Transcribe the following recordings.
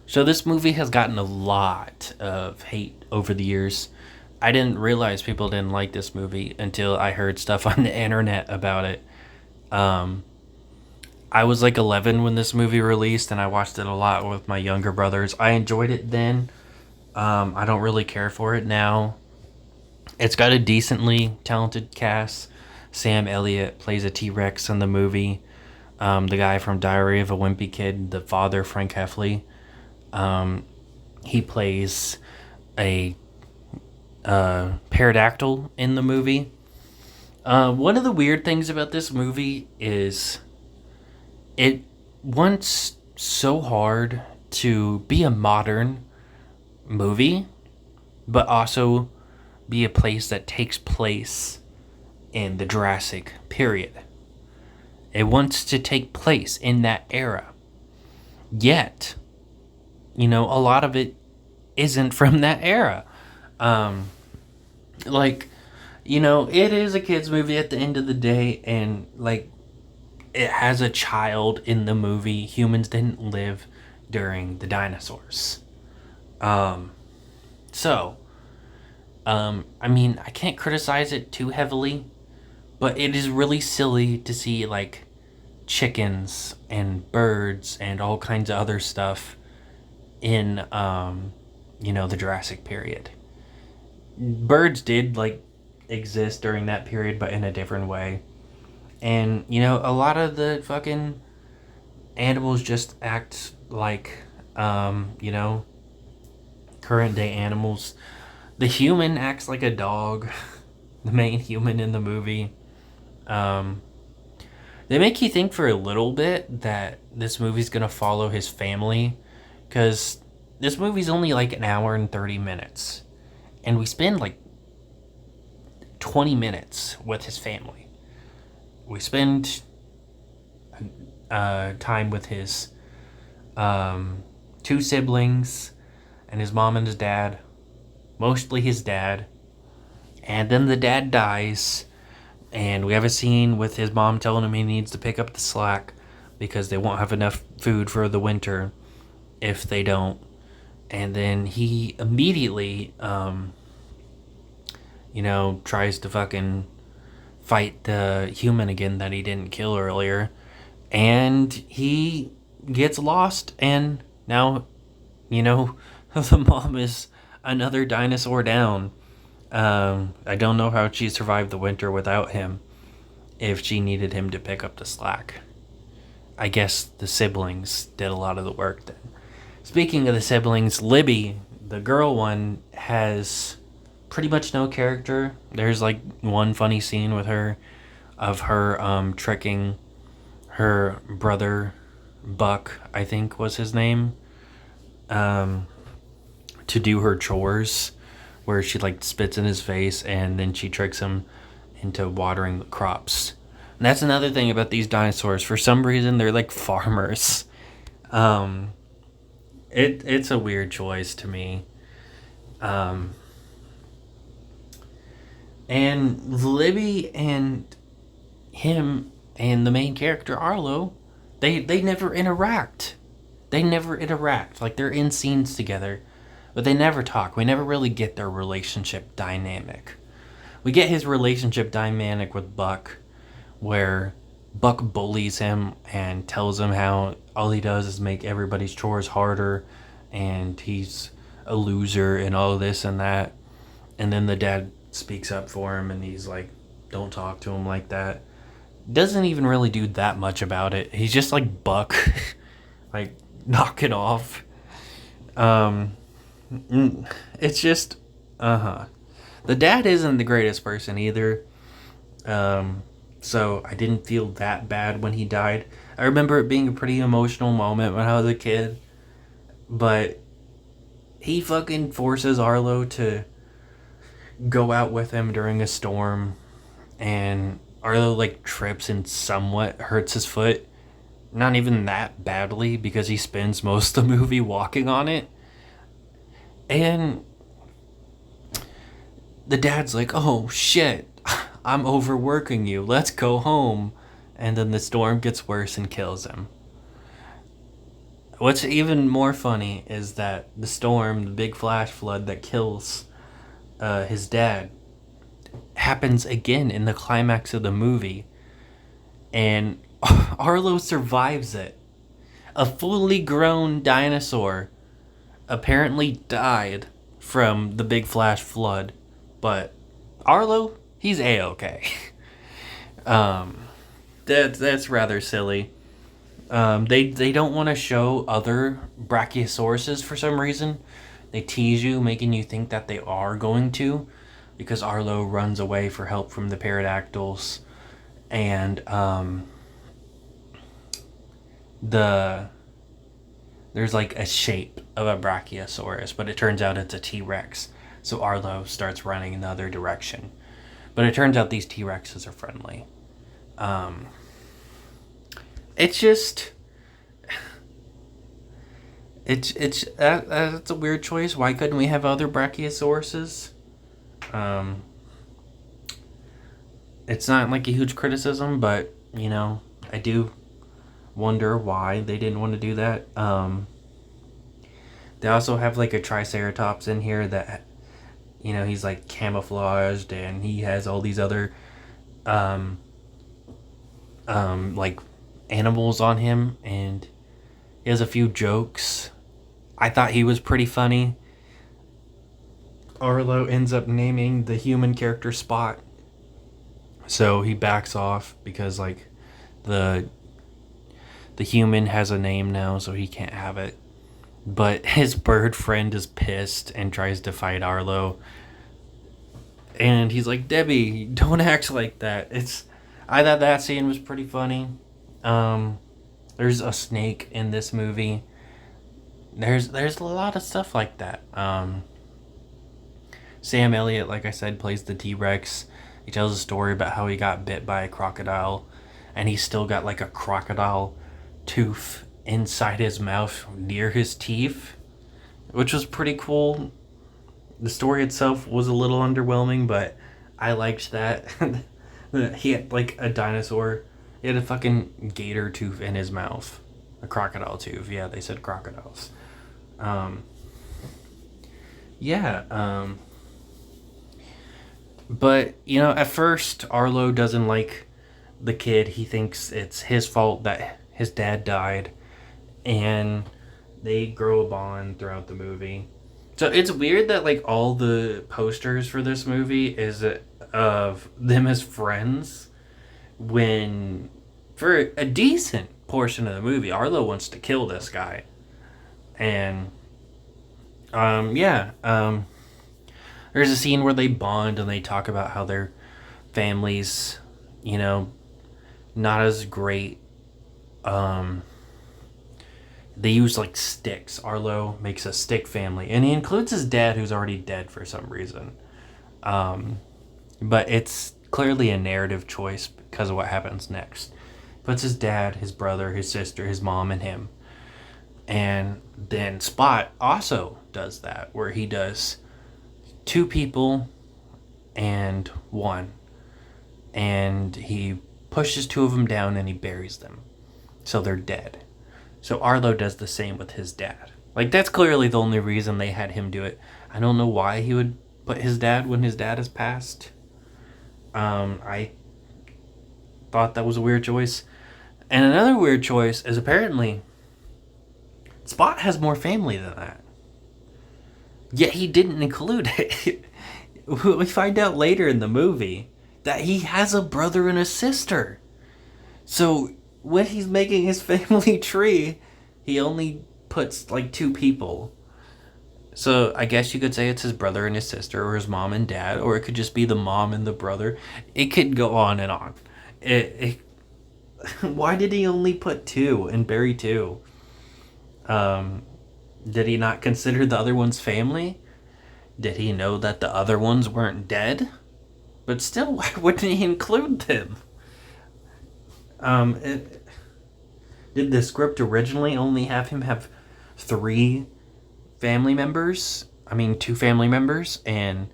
So this movie has gotten a lot of hate over the years. I didn't realize people didn't like this movie until I heard stuff on the internet about it. Um, I was like 11 when this movie released, and I watched it a lot with my younger brothers. I enjoyed it then. I don't really care for it now. It's got a decently talented cast. Sam Elliott plays a T Rex in the movie. The guy from Diary of a Wimpy Kid, the father, Frank Heffley, he plays a pterodactyl in the movie. One of the weird things about this movie is it wants so hard to be a modern movie, but also be a place that takes place in the Jurassic period. It wants to take place in that era. Yet, a lot of it isn't from that era. Um, like, it is a kids' movie at the end of the day, and like, it has a child in the movie. Humans didn't live during the dinosaurs. Um, so, I mean, I can't criticize it too heavily, but it is really silly to see like chickens and birds and all kinds of other stuff in the Jurassic period. Birds did like exist during that period, but in a different way. And a lot of the fucking animals just act like current day animals. The human acts like a dog. The main human in the movie. Um, they make you think for a little bit that this movie's gonna follow his family, because this movie's only like an hour and 30 minutes, and we spend like 20 minutes with his family. We spend time with his two siblings and his mom and his dad, mostly his dad, and then the dad dies, and we have a scene with his mom telling him he needs to pick up the slack because they won't have enough food for the winter if they don't. And then he immediately, tries to fucking fight the human again that he didn't kill earlier. And he gets lost, and now, the mom is another dinosaur down. I don't know how she survived the winter without him if she needed him to pick up the slack. I guess the siblings did a lot of the work then. Speaking of the siblings, Libby, the girl one, has pretty much no character. There's like one funny scene with her of her tricking her brother, Buck, I think was his name, to do her chores, where she like spits in his face and then she tricks him into watering the crops. And that's another thing about these dinosaurs. For some reason, they're like farmers. It's a weird choice to me. And Libby and him and the main character Arlo, they never interact. They never interact. Like, they're in scenes together, but they never talk. We never really get their relationship dynamic. We get his relationship dynamic with Buck, where Buck bullies him and tells him how all he does is make everybody's chores harder, and he's a loser and all this and that. And then the dad speaks up for him, and he's like, don't talk to him like that. Doesn't even really do that much about it. He's just like, Buck. Like, knock it off. It's just, The dad isn't the greatest person either. So I didn't feel that bad when he died. I remember it being a pretty emotional moment when I was a kid. But he fucking forces Arlo to go out with him during a storm. And Arlo like trips and somewhat hurts his foot. Not even that badly, because he spends most of the movie walking on it. And the dad's like, oh shit, I'm overworking you, let's go home. And then the storm gets worse and kills him. What's even more funny is that the storm, the big flash flood that kills his dad, happens again in the climax of the movie, and Arlo survives it. A fully grown dinosaur apparently died from the big flash flood, but Arlo, he's a-okay. um, that's rather silly. They don't want to show other brachiosauruses for some reason. They tease you, making you think that they are going to, because Arlo runs away for help from the pterodactyls, and the there's like a shape of a brachiosaurus, but it turns out it's a T-Rex. So Arlo starts running in the other direction, but it turns out these T-Rexes are friendly. Um, it's just that's a weird choice. Why couldn't we have other brachiosauruses? Um, it's not like a huge criticism, but I do wonder why they didn't want to do that. They also have like a Triceratops in here that he's like camouflaged, and he has all these other um, like animals on him, and he has a few jokes. I thought he was pretty funny. Arlo ends up naming the human character Spot, so he backs off because like the human has a name now, so he can't have it. But his bird friend is pissed and tries to fight Arlo. And he's like, Debbie, don't act like that. I thought that scene was pretty funny. There's a snake in this movie. There's a lot of stuff like that. Sam Elliott, like I said, plays the T-Rex. He tells a story about how he got bit by a crocodile, and he's still got like a crocodile tooth inside his mouth near his teeth, which was pretty cool. The story itself was a little underwhelming, but I liked that. He had like a dinosaur. He had a fucking gator tooth in his mouth. A crocodile tooth. Yeah, they said crocodiles. Yeah. But, at first, Arlo doesn't like the kid. He thinks it's his fault that his dad died. And they grow a bond throughout the movie. So it's weird that, like, all the posters for this movie is of them as friends, when, for a decent portion of the movie, Arlo wants to kill this guy. And, there's a scene where they bond and they talk about how their families, not as great. They use like sticks. Arlo makes a stick family, and he includes his dad, who's already dead for some reason. But it's clearly a narrative choice because of what happens next. Puts his dad, his brother, his sister, his mom, and him. And then Spot also does that, where he does 2 people and 1. And he pushes 2 of them down and he buries them. So they're dead. So Arlo does the same with his dad. Like, that's clearly the only reason they had him do it. I don't know why he would put his dad when his dad has passed. I thought that was a weird choice. And another weird choice is apparently Spot has more family than that. Yet he didn't include it. We find out later in the movie that he has a brother and a sister. So when he's making his family tree, he only puts like 2 people. So I guess you could say it's his brother and his sister, or his mom and dad, or it could just be the mom and the brother. It could go on and on. Why did he only put 2 and bury 2? Did he not consider the other one's family? Did he know that the other ones weren't dead? But still, why wouldn't he include them? Did the script originally only have him have 3 family members? 2 family members, and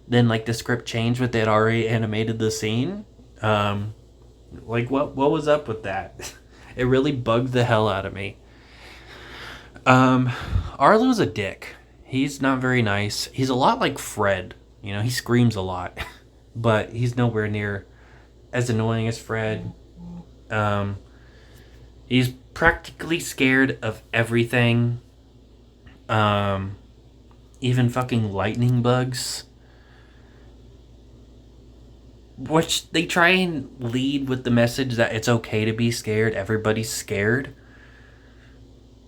then like the script changed when they had already animated the scene? What was up with that? It really bugged the hell out of me. Um, Arlo's a dick. He's not very nice. He's a lot like Fred. You know, he screams a lot, but he's nowhere near as annoying as Fred. Um, he's practically scared of everything. Um, Even fucking lightning bugs. Which they try and lead with the message that it's okay to be scared. Everybody's scared.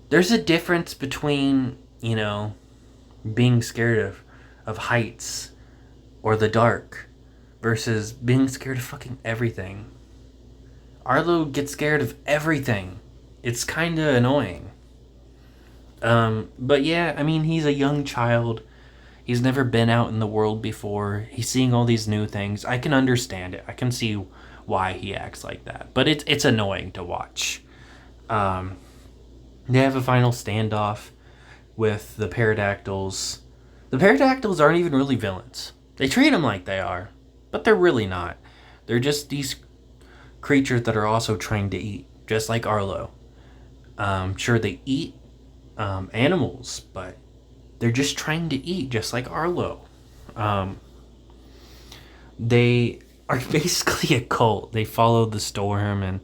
There's a difference between, being scared of heights or the dark versus being scared of fucking everything. Arlo gets scared of everything. It's kind of annoying. But yeah, I mean, he's a young child. He's never been out in the world before. He's seeing all these new things. I can understand it. I can see why he acts like that. But it's annoying to watch. They have a final standoff with the pterodactyls. The pterodactyls aren't even really villains. They treat them like they are, but they're really not. They're just these creatures that are also trained to eat, just like Arlo. Sure, they eat animals, but they're just trying to eat, just like Arlo. They are basically a cult. They follow the storm and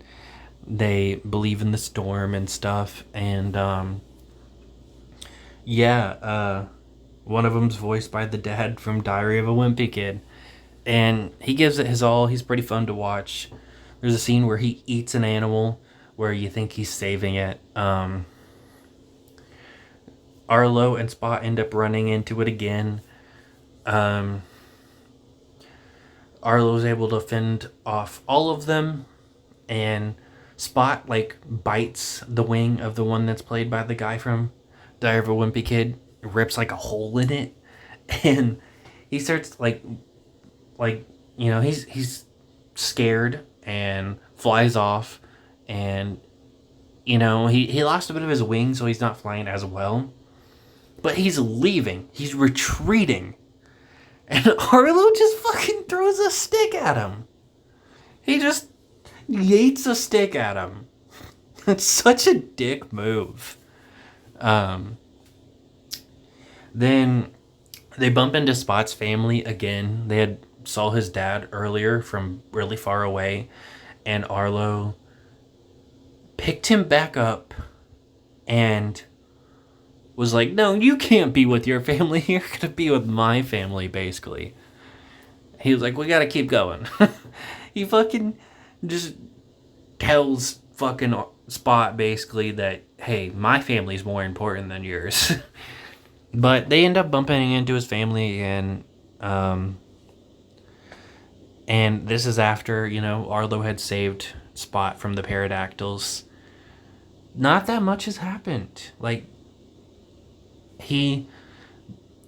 they believe in the storm and stuff. And one of them's voiced by the dad from Diary of a Wimpy Kid, and he gives it his all. He's pretty fun to watch. There's a scene where he eats an animal where you think he's saving it. Arlo and Spot end up running into it again. Arlo's able to fend off all of them, and Spot bites the wing of the one that's played by the guy from Diary of a Wimpy Kid, rips a hole in it, and he starts he's scared and flies off, and he lost a bit of his wing, so he's not flying as well. But he's leaving. He's retreating. And Arlo just fucking throws a stick at him. He just yeets a stick at him. It's such a dick move. Then they bump into Spot's family again. They had saw his dad earlier from really far away. And Arlo picked him back up and was like, no, you can't be with your family. You're going to be with my family, basically. He was like, we got to keep going. He fucking just tells fucking Spot, basically, that, hey, my family's more important than yours. But they end up bumping into his family, and this is after, Arlo had saved Spot from the pterodactyls. Not that much has happened. He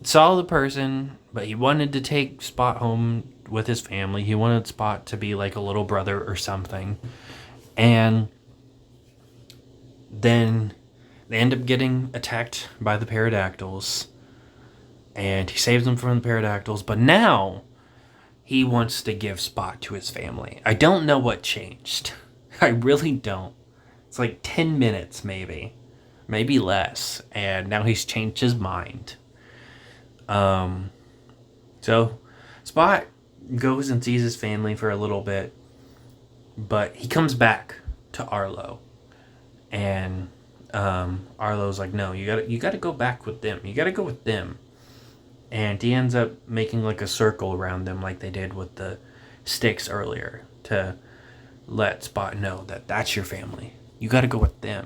saw the person, but he wanted to take Spot home with his family. He wanted Spot to be like a little brother or something. And then they end up getting attacked by the pterodactyls. And he saves them from the pterodactyls. But now he wants to give Spot to his family. I don't know what changed. I really don't. It's 10 minutes, maybe less, and now he's changed his mind. So Spot goes and sees his family for a little bit, but he comes back to Arlo, and Arlo's like, no, you gotta go back with them. You gotta go with them. And he ends up making a circle around them like they did with the sticks earlier to let Spot know that that's your family. You gotta go with them.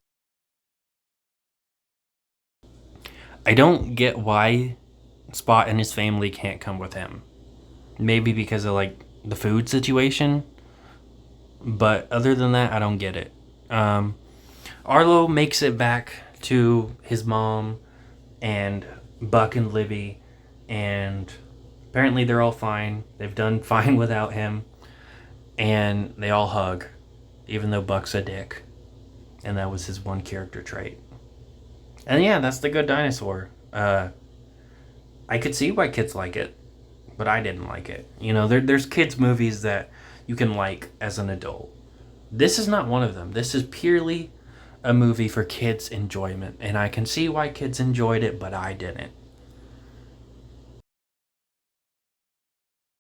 I don't get why Spot and his family can't come with him. Maybe because of the food situation. But other than that, I don't get it. Arlo makes it back to his mom and Buck and Libby, and apparently they're all fine. They've done fine without him, and they all hug, even though Buck's a dick, and that was his one character trait. And yeah, that's The Good Dinosaur. I could see why kids like it, but I didn't like it. There's kids' movies that you can like as an adult. This is not one of them. This is purely a movie for kids' enjoyment, and I can see why kids enjoyed it, but I didn't.